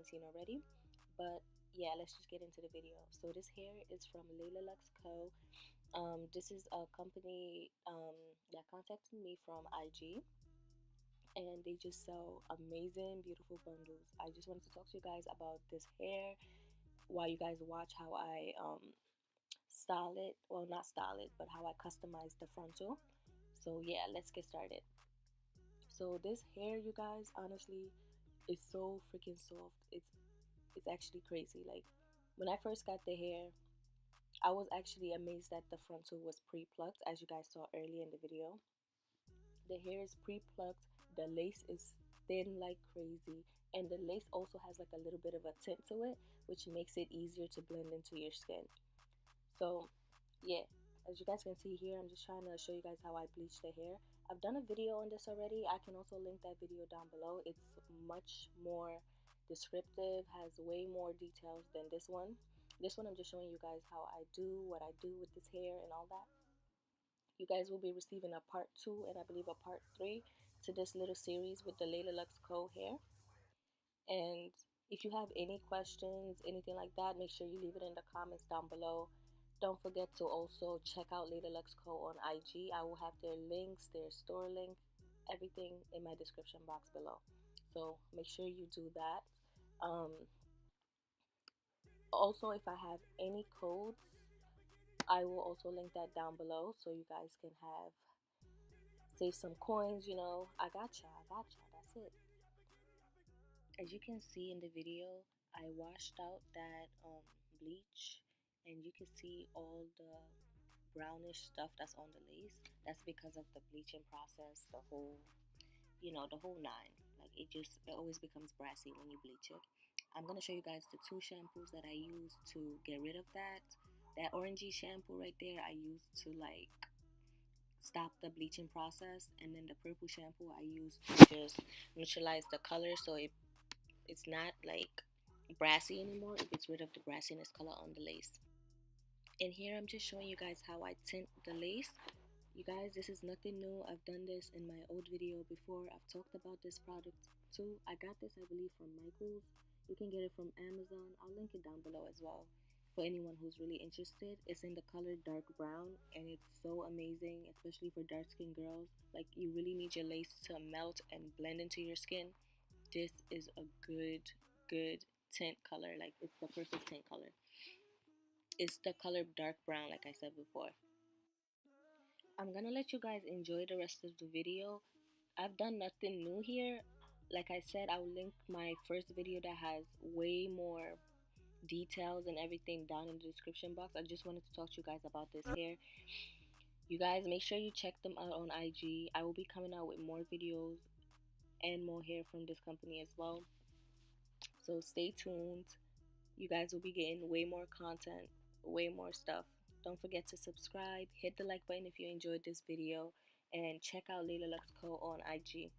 haven't seen already. But yeah, let's just get into the video. So this hair is from Leyla Co. This is a company that contacted me from IG, and they just sell amazing, beautiful bundles. I just wanted to talk to you guys about this hair while you guys watch how I style it. Well, not style it, but how I customize the frontal. So yeah, let's get started. So this hair, you guys, honestly, is so freaking soft. It's actually crazy. Like when I first got the hair, I was actually amazed that the frontal was pre-plucked, as you guys saw earlier in the video. The hair is pre-plucked, the lace is thin like crazy, and the lace also has like a little bit of a tint to it, which makes it easier to blend into your skin. So yeah, as you guys can see here, I'm just trying to show you guys how I bleach the hair. I've done a video on this already. I can also link that video down below. It's much more descriptive, has way more details than this one. This one I'm just showing you guys how I do what I do with this hair and all that. You guys will be receiving a part 2 and I believe a part 3 to this little series with the Leyla Co hair. And if you have any questions, anything like that, make sure you leave it in the comments down below. Don't forget to also check out Leyla Co on IG. I will have their links, their store link, everything in my description box below. So make sure you do that. Also, if I have any codes, I will also link that down below so you guys can save some coins. You know, I gotcha. That's it. As you can see in the video, I washed out that bleach, and you can see all the brownish stuff that's on the lace. That's because of the bleaching process, the whole, the whole nine. Like it always becomes brassy when you bleach it. I'm gonna show you guys the 2 shampoos that I use to get rid of that. That orangey shampoo right there, I use to like stop the bleaching process, and then the purple shampoo I use to just neutralize the color so it's not like brassy anymore. It gets rid of the brassiness color on the lace. And here I'm just showing you guys how I tint the lace. You guys, this is nothing new. I've done this in my old video before. I've talked about this product too. I got this, I believe, from Michael's. You can get it from Amazon. I'll link it down below as well for anyone who's really interested. It's in the color dark brown, and it's so amazing, especially for dark skinned girls. Like, you really need your lace to melt and blend into your skin. This is a good tint color. Like, it's the perfect tint color. It's the color dark brown, like I said before. I'm gonna let you guys enjoy the rest of the video. I've done nothing new here. Like I said, I'll link my first video that has way more details and everything down in the description box. I just wanted to talk to you guys about this hair. You guys, make sure you check them out on IG. I will be coming out with more videos and more hair from this company as well. So stay tuned. You guys will be getting way more content, way more stuff. Don't forget to subscribe, hit the like button if you enjoyed this video, and check out Leyla Co on IG.